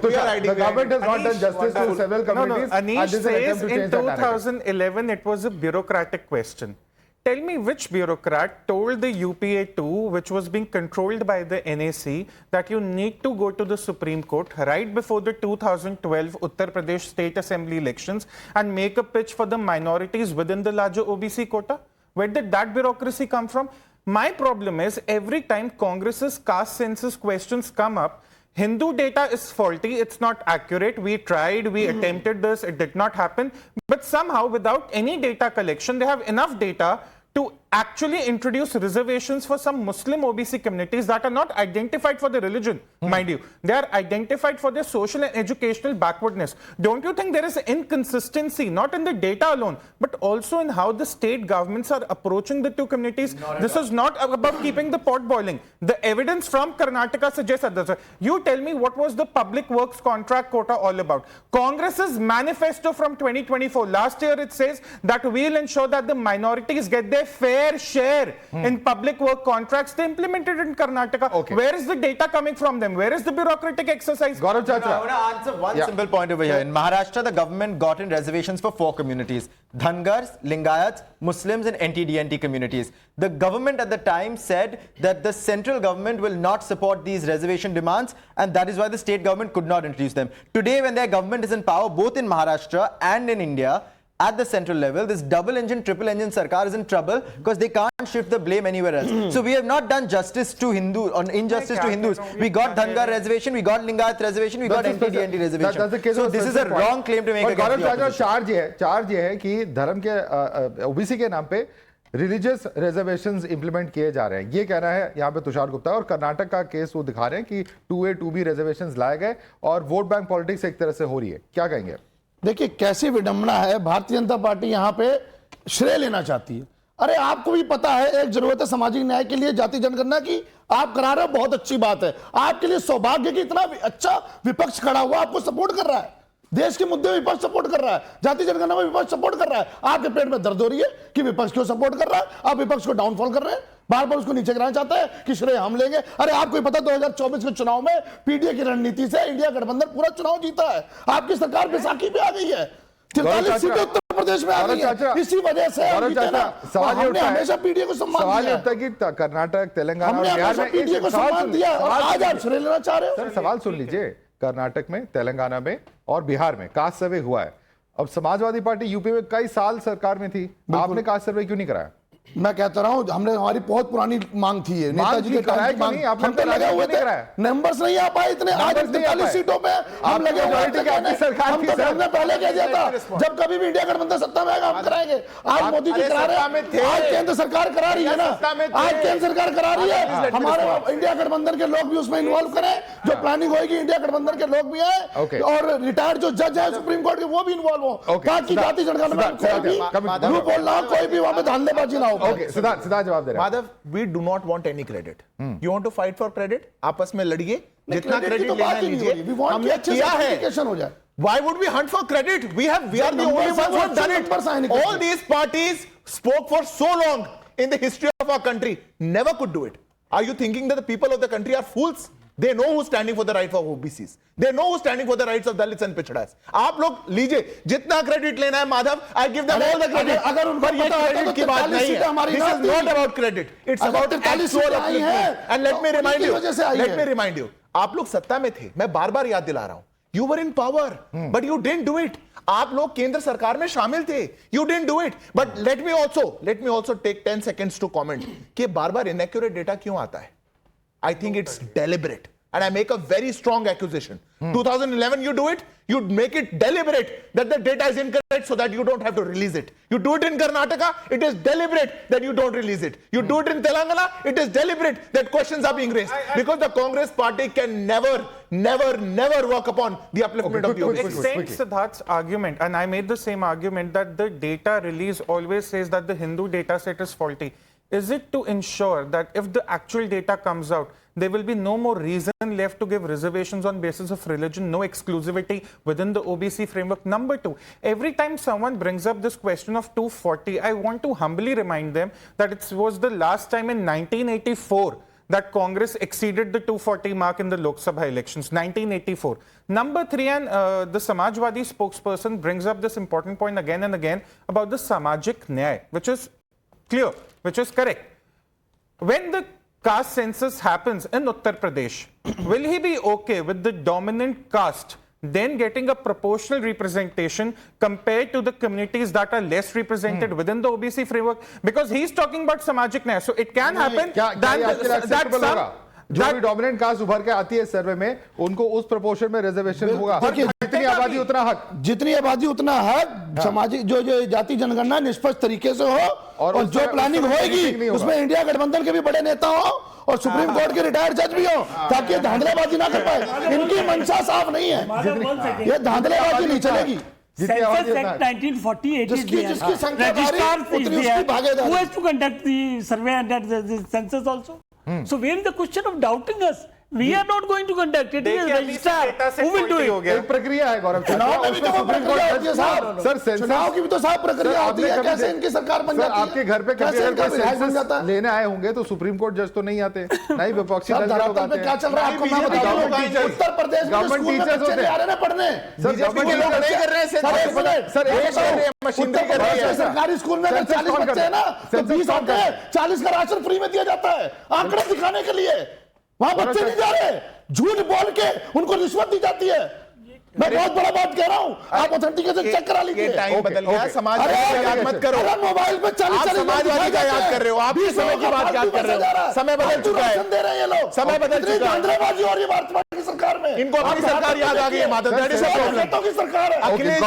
The government has not done justice to several communities. Anish says in 2011 it was a bureaucratic question. Tell me which bureaucrat told the UPA2, which was being controlled by the NAC, that you need to go to the Supreme Court right before the 2012 Uttar Pradesh State Assembly elections and make a pitch for the minorities within the larger OBC quota? Where did that bureaucracy come from? My problem is every time Congress's caste census questions come up, Hindu data is faulty, it's not accurate, we tried, we attempted this, it did not happen. But somehow, without any data collection, they have enough data to actually introduce reservations for some Muslim OBC communities that are not identified for their religion, mind you. They are identified for their social and educational backwardness. Don't you think there is inconsistency, not in the data alone, but also in how the state governments are approaching the two communities? This is not about keeping the pot boiling. The evidence from Karnataka suggests that. You tell me, what was the public works contract quota all about? Congress's manifesto from 2024, last year it says that we'll ensure that the minorities get their fair share in public work contracts. They implemented in Karnataka. Okay. Where is the data coming from them? Where is the bureaucratic exercise? Gaurav Chacha. I want to answer one simple point over here. In Maharashtra, the government got in reservations for 4 communities: Dhangars, Lingayats, Muslims, and NT-DNT communities. The government at the time said that the central government will not support these reservation demands, and that is why the state government could not introduce them. Today, when their government is in power, both in Maharashtra and in India, at the central level, this double engine, triple engine Sarkar is in trouble because they can't shift the blame anywhere else. So we have not done justice to Hindu, or injustice to Hindus. We got Dhangar reservation, we got Lingayat reservation, we got NT-DNT reservation. So this is a wrong claim to make against the opposition. Charge ये है कि धर्म के OBC के नाम पे religious reservations implement किए जा रहे हैं, ये कहना है यहाँ पे तुषार गुप्ता। और कर्नाटक का केस वो दिखा रहे हैं कि 2A 2B रिजर्वेशंस लाए गए और वोट बैंक पॉलिटिक्स एक तरह से हो रही है। क्या कहेंगे? देखिए कैसी विडंबना है, भारतीय जनता पार्टी यहाँ पे श्रेय लेना चाहती है। अरे आपको भी पता है एक जरूरत है सामाजिक न्याय के लिए जाति जनगणना की, आप करा रहे हो, बहुत अच्छी बात है। आपके लिए सौभाग्य कि इतना अच्छा विपक्ष खड़ा हुआ आपको सपोर्ट कर रहा है, देश के मुद्दे में विपक्ष सपोर्ट कर रहा है, जाति जनगणना में विपक्ष सपोर्ट कर रहा है। आपके पेट में दर्द हो रही है कि विपक्ष क्यों सपोर्ट कर रहा है, आप विपक्ष को डाउनफॉल कर रहे हैं, बार बार उसको नीचे गिराना चाहते हैं कि श्रेय हम लेंगे। अरे आपको पता 2024 के चुनाव में पीडीए की रणनीति से इंडिया गठबंधन पूरा चुनाव जीता है। आपकी सरकार बैसाखी पे आ गई है, 43 सीटें उत्तर प्रदेश में आ गई है, इसी वजह से हमने हमेशा पीडीए को सम्मान दिया। सवाल ये होता है कि कर्नाटक, तेलंगाना और बिहार में पीडीए को सम्मान दिया और आज आप श्रेय लेना चाह रहे हो। सर सवाल सुन लीजिए, कर्नाटक में, तेलंगाना में और बिहार में कास्ट सर्वे हुआ है। अब समाजवादी पार्टी यूपी में कई साल सरकार में थी, आपने कास्ट सर्वे क्यों नहीं कराया? मैं कहता रहा हूं हमारी बहुत पुरानी मांग थी ये, नेताजी के टाइम की मांग, हम पे लगे हुए थे, नंबर्स नहीं आ पाए इतने। आज 43 सीटों में हम लगे हुए थे, हमने पहले कह दिया था जब कभी भी इंडिया गठबंधन सत्ता में आएगा हम कराएंगे। आज मोदी जी करा रहे हैं, आज केंद्र सरकार करा रही है ना, आज केंद्र सरकार करा रही है। हमारे इंडिया गठबंधन के लोग भी उसमें इन्वॉल्व करें, जो प्लानिंग होगी इंडिया गठबंधन के लोग भी आए और रिटायर्ड जो जज है सुप्रीम कोर्ट के वो भी इन्वॉल्व हो, ताकि जाति जनगणना में कोई भी कोई भी वहां पे धांधलेबाजी ना हो। ओके, सिद्धार्थ जवाब दे रहे हैं। Madhav, we do not want any credit. You want to fight for credit? आपस में लड़िए, जितना क्रेडिट लेना है लीजिए। हमने किया है। Why would we hunt for credit? We are the only ones who have done it. All these parties spoke for so long in the history of our country, never could do it. Are you thinking that the people of the country are fools? They know who's standing for the rights of OBCs. They know who's standing for the rights of Dalits and Pichdas. आप लोग लीजिए, जितना credit लेना है Madhav, I give them all the credit. अगर उनको पता है तो 43 सीटें हमारी नहीं थी। This is not about credit. It's about actual upliftment. And let me remind you, आप लोग सत्ता में थे, मैं बार-बार याद दिला रहा हूं। You were in power, but you didn't do it. आप लोग केंद्र सरकार में शामिल थे, you didn't do it. But let me also take 10 seconds to comment कि बार-बार inaccurate data क्यों आता है? I think it's deliberate. And I make a very strong accusation. 2011 you do it, you make it deliberate that the data is incorrect so that you don't have to release it. You do it in Karnataka, it is deliberate that you don't release it. You do it in Telangana, it is deliberate that questions are being raised. Because the Congress party can never work upon the upliftment of the OBCs. Extend Siddharth's argument, and I made the same argument that the data release always says that the Hindu data set is faulty. Is it to ensure that if the actual data comes out, there will be no more reason left to give reservations on basis of religion, no exclusivity within the OBC framework? Number two, every time someone brings up this question of 240, I want to humbly remind them that it was the last time in 1984 that Congress exceeded the 240 mark in the Lok Sabha elections, 1984. Number three, and the Samajwadi spokesperson brings up this important point again and again about the Samajik Nyaya, which is clear, which is correct. When the caste census happens in Uttar Pradesh, will he be okay with the dominant caste then getting a proportional representation compared to the communities that are less represented within the OBC framework? Because he's talking about Samajik Nyaya. So it can happen that जो भी dominant caste उभर के आती है सर्वे में उनको उस proportion में रिजर्वेशन होगा। जितनी आबादी उतना हक, जितनी आबादी उतना हक, सामाजिक जो जाति जनगणना निष्पक्ष तरीके से हो और जो प्लानिंग होगी उसमें इंडिया गठबंधन के भी बड़े नेता हो और सुप्रीम कोर्ट के रिटायर्ड जज भी हो, ताकि धांधलेबाजी ना कर पाए। इनकी मंशा साफ नहीं है, ये धांधलेबाजी नहीं चलेगी। Census Act 1948 is there. Registrars is there. Who has to conduct the survey and the census also? So where is the question of doubting us? We are not going to conduct it. It is registrar. Who will do it? एक प्रक्रिया है गौरव। चुनाव में भी तो वो प्रक्रिया होती है साहब। सर चुनाव की भी तो साफ प्रक्रिया होती है। कैसे इनकी सरकार बन जाती है? आपके घर पे कभी अगर कोई सेंसस लेने आए होंगे तो सुप्रीम कोर्ट जज तो नहीं आते, नहीं विपक्षी दल लोग आते हैं। क्या चल रहा है आपको मैं बताऊं। उत्तर प्रदेश में स्कूल में बच्चे नहीं आ रहे ना पढ़ने। बीजेपी के लोग नहीं कर रहे हैं। सर मशीनरी कर रही है। सरकारी स्कूल में अगर 40 बच्चे हैं ना तो 20 होते हैं, 40 का राशन फ्री में दिया जाता है, आंकड़े दिखाने के लिए। वहां बच्चे नहीं जा रहे, झूठ बोल के उनको रिश्वत दी जाती है। मैं बहुत बड़ा बात कह रहा हूं, आप ऑथेंटिकेशन चेक करा लीजिए। टाइम बदल गया, समाज याद मत करो। मोबाइल पे 40 समाजवादी का याद कर रहे हो, आप किस समय की बात याद कर रहे हो? समय बदल चुका है, दे रहे हैं ये लोग, समय बदल चुका है। धांधलेबाजी हो रही है भारतीय की सरकार में। इनको अपनी सरकार याद आ गई है। Madhav that is a problem की सरकार है। अखिलेश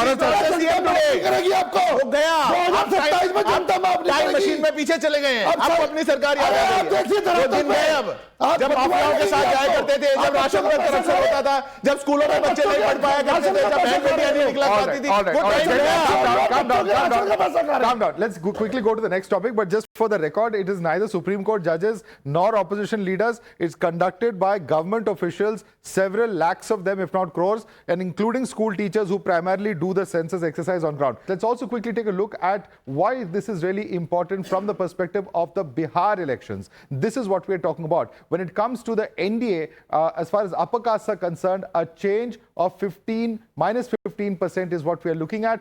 सीएम करेगी आपको, वो गया 2027 में जनता माफ टाइम मशीन में पीछे चले गए हैं। आपको अपनी सरकार याद आ गई है। वो दिन गए अब, जब माफियाओं के साथ जाया करते थे, जब राशन का करप्शन होता था, जब स्कूलों में बच्चे नहीं पढ़ पाया करते थे, जब बहन बेटियां नहीं निकला करती थी, वो टाइम गया। Calm down. Let's quickly go to the next topic. But just for the record, it is neither Supreme Court judges nor opposition leaders. It's conducted by government officials, several lakhs of them, if not crores, and including school teachers who primarily do the census exercise on ground. Let's also quickly take a look at why this is really important from the perspective of the Bihar elections. This is what we're talking about. When it comes to the NDA, as far as upper castes are concerned, a change of minus 15% is what we are looking at.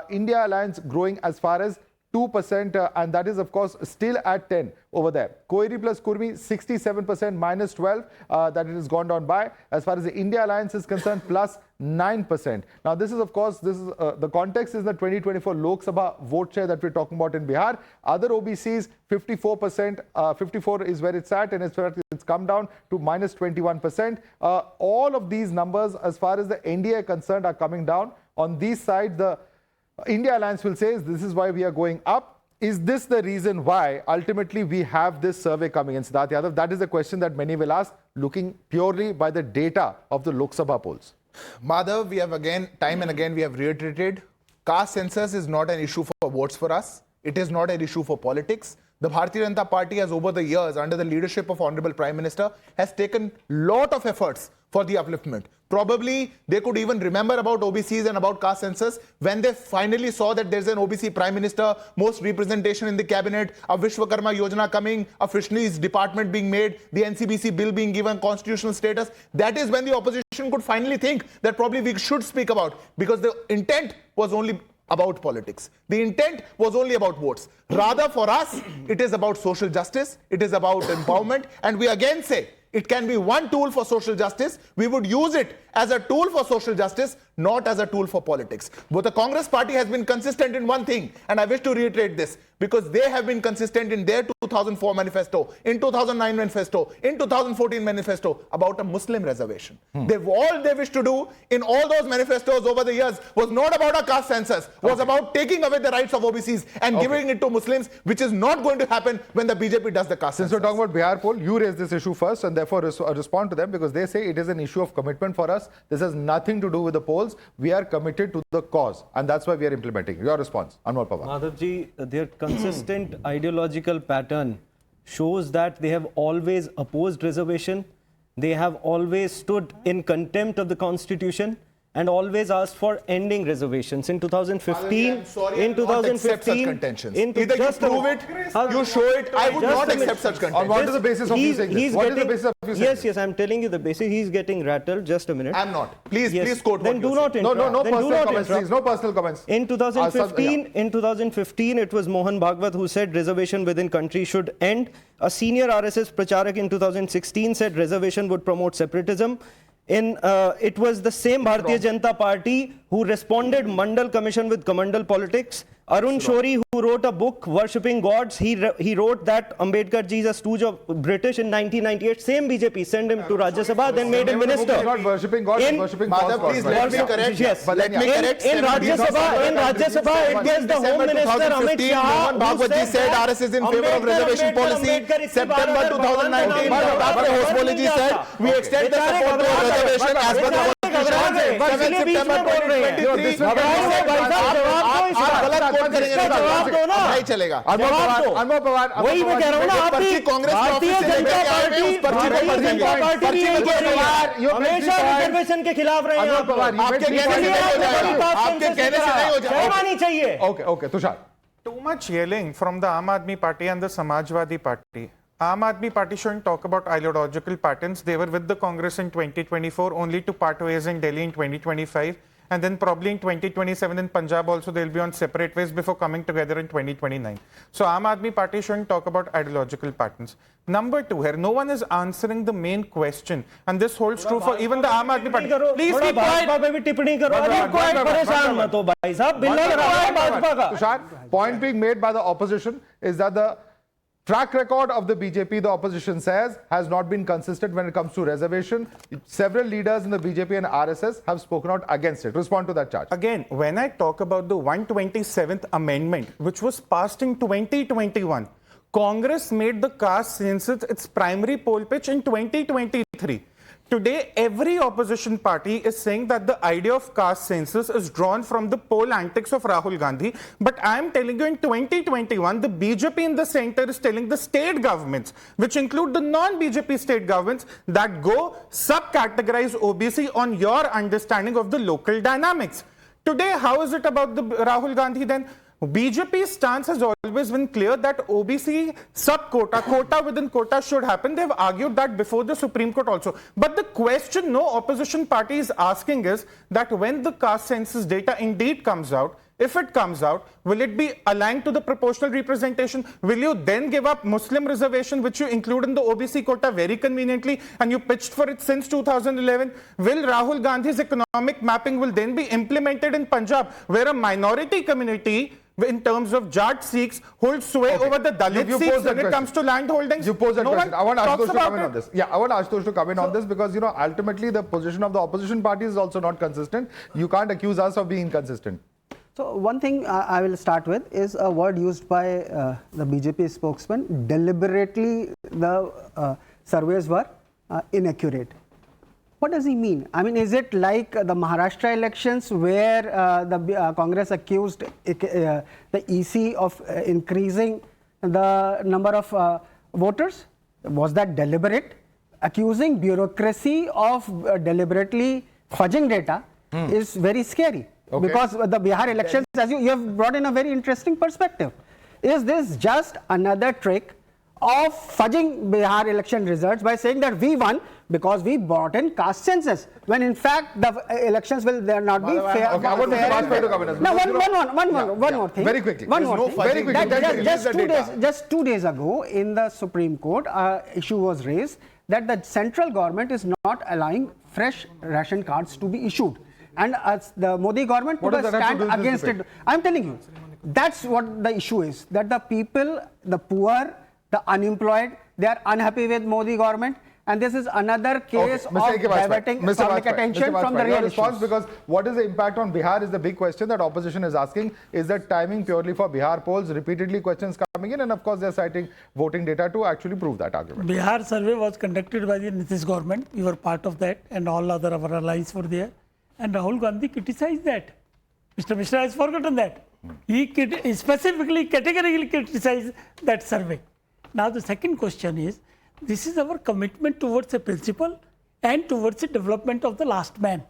India Alliance growing as far as 2%, and that is of course still at 10 over there. Koiri plus Kurmi 67% minus 12, that it has gone down by. As far as the India Alliance is concerned, plus 9%. Now this is of course, the context is the 2024 Lok Sabha vote share that we're talking about in Bihar. Other OBCs 54%, 54 is where it's at, and it's come down to minus 21%. All of these numbers as far as the NDA are concerned are coming down. On these sides, the India Alliance will say this is why we are going up. Is this the reason why ultimately we have this survey coming in? Siddharth Yadav, that is the question that many will ask, looking purely by the data of the Lok Sabha polls. Madhav, we have again, time and again, we have reiterated, caste census is not an issue for votes for us. It is not an issue for politics. The Bharatiya Janata Party has over the years, under the leadership of Honorable Prime Minister, has taken lot of efforts for the upliftment. Probably they could even remember about OBCs and about caste census when they finally saw that there's an OBC Prime Minister, most representation in the cabinet, a Vishwakarma Yojana coming, a fisheries department being made, the NCBC bill being given constitutional status. That is when the opposition could finally think that probably we should speak about, because the intent was only about politics. The intent was only about votes. Rather, for us, it is about social justice, it is about empowerment, and we again say, it can be one tool for social justice. We would use it as a tool for social justice, not as a tool for politics. But the Congress party has been consistent in one thing, and I wish to reiterate this, because they have been consistent in their 2004 manifesto, in 2009 manifesto, in 2014 manifesto about a Muslim reservation. All they wish to do in all those manifestos over the years was not about a caste census, was about taking away the rights of OBCs and giving it to Muslims, which is not going to happen when the BJP does the caste census. Since we're talking about Bihar poll, you raised this issue first, and therefore respond to them, because they say it is an issue of commitment for us. This has nothing to do with the polls. We are committed to the cause, and that's why we are implementing. Your response, Anwar Pawar. Madhavji, their consistent ideological pattern shows that they have always opposed reservation. They have always stood in contempt of the Constitution. and always asked for ending reservations. In 2015, I'm sorry, I will not accept such contentions. Either you prove it, you show it. I would not accept such contentions. On what is the basis of you saying this? What is the basis of you saying this? Yes, I'm telling you the basis. He's getting rattled. Just a minute. I'm not. Please quote Then what do not interrupt. No Then do personal not comments, interrupt. please. No personal comments. In 2015, it was Mohan Bhagwat who said reservation within country should end. A senior RSS pracharak in 2016 said reservation would promote separatism. It was the same Bharatiya Janata Party who responded Mandal Commission with Kamandal politics. Arun Shori, who wrote a book worshipping gods, he wrote that Ambedkar ji is a stooge of British in 1998. Same BJP sent him to Rajya Sabha, then made him minister. He's not worshipping God, he's worshipping false gods. Please let me correct. Yes. Let me correct. In Rajya Sabha, it was the Home Minister Amit Shah Mohan Bhagwat ji said RSS is in favor of reservation policy. September 2019, Madhavdas Gok ji said we extend the support to reservation as per the नहीं चलेगा। वही मैं कह रहा हूँ ना, आपकी Bharatiya Janata party हमेशा रिजर्वेशन के खिलाफ रहे हैं। आपके कहने से नहीं हो जाए। चाहिए। Okay, Tushar. Too much yelling from the Aam Aadmi Party and the Samajwadi Party. Aam Aadmi Party shouldn't talk about ideological patterns. They were with the Congress in 2024, only to part ways in Delhi in 2025. And then probably in 2027 in Punjab also they'll be on separate ways before coming together in 2029. So Aam Aadmi Party shouldn't talk about ideological patterns. Number two, here, no one is answering the main question. And this holds true for even the Aam Aadmi Party. Please keep quiet. Tushar, point being made by the opposition is that the track record of the BJP, the opposition says, has not been consistent when it comes to reservation. Several leaders in the BJP and RSS have spoken out against it. Respond to that charge. Again, when I talk about the 127th amendment, which was passed in 2021, Congress made the caste census its primary poll pitch in 2023. Today, every opposition party is saying that the idea of caste census is drawn from the poll antics of Rahul Gandhi. But I am telling you, in 2021, the BJP in the center is telling the state governments, which include the non-BJP state governments, that go subcategorize OBC on your understanding of the local dynamics. Today, how is it about the Rahul Gandhi then? BJP's stance has always been clear that OBC sub-quota, quota within quota should happen. They've argued that before the Supreme Court also. But the question no opposition party is asking is that when the caste census data indeed comes out, if it comes out, will it be aligned to the proportional representation? Will you then give up Muslim reservation, which you include in the OBC quota very conveniently, and you pitched for it since 2011? Will Rahul Gandhi's economic mapping will then be implemented in Punjab, where a minority community in terms of Jat Sikhs hold sway over the Dalit Sikhs when it comes to land holdings? You pose that question. I want Ashutosh to come in on this. Yeah, I want Ashutosh to come in on this because, ultimately the position of the opposition party is also not consistent. You can't accuse us of being inconsistent. So one thing I will start with is a word used by the BJP spokesman. Deliberately, the surveys were inaccurate. What does he mean? I mean, is it like the Maharashtra elections where the Congress accused the EC of increasing the number of voters? Was that deliberate? Accusing bureaucracy of deliberately fudging data is very scary. Okay. Because the Bihar elections, as you have brought in a very interesting perspective. Is this just another trick of fudging Bihar election results by saying that we won because we brought in caste census, when in fact the elections will there not be fair? Okay, I want to ask you to come in. No, one more thing. Very quickly. One more thing. Very quickly. Just 2 days ago in the Supreme Court, issue was raised that the central government is not allowing fresh ration cards to be issued. And the Modi government put a stand against it. I'm telling you, that's what the issue is. That the people, the poor, the unemployed, they are unhappy with Modi government. And this is another case of diverting public attention from the real issues. Because what is the impact on Bihar is the big question that opposition is asking. Is that timing purely for Bihar polls? Repeatedly questions coming in, and of course they're citing voting data to actually prove that argument. Bihar survey was conducted by the Nitish government. We were part of that, and all other our allies were there. And Rahul Gandhi criticized that. Mr. Mishra has forgotten that. He specifically, categorically criticized that survey. Now the second question is, this is our commitment towards a principle and towards the development of the last man.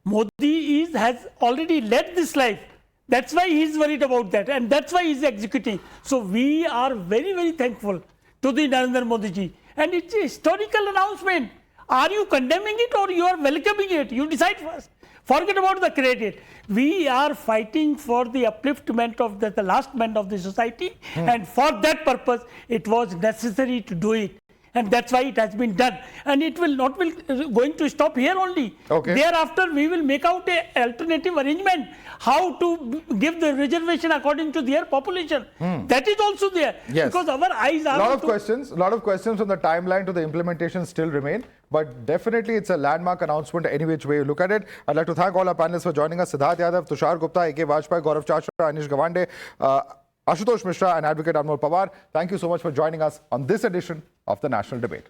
Modi has already led this life. That's why he's worried about that, and that's why he's executing. So we are very, very thankful to the Narendra Modi ji, and it's a historical announcement. Are you condemning it or you are welcoming it? You decide first. Forget about the credit. We are fighting for the upliftment of the last man of the society, and for that purpose, it was necessary to do it. And that's why it has been done. And it will not going to stop here only. Okay. Thereafter, we will make out an alternative arrangement how to give the reservation according to their population. That is also there. Yes. Because our eyes are... A lot of questions from the timeline to the implementation still remain. But definitely it's a landmark announcement any which way you look at it. I'd like to thank all our panelists for joining us. Siddharth Yadav, Tushar Gupta, A.K. Vajpayee, Gaurav Chachra, Anish Gawande, Ashutosh Mishra and Advocate Anmol Pawar. Thank you so much for joining us on this edition of the National Debate.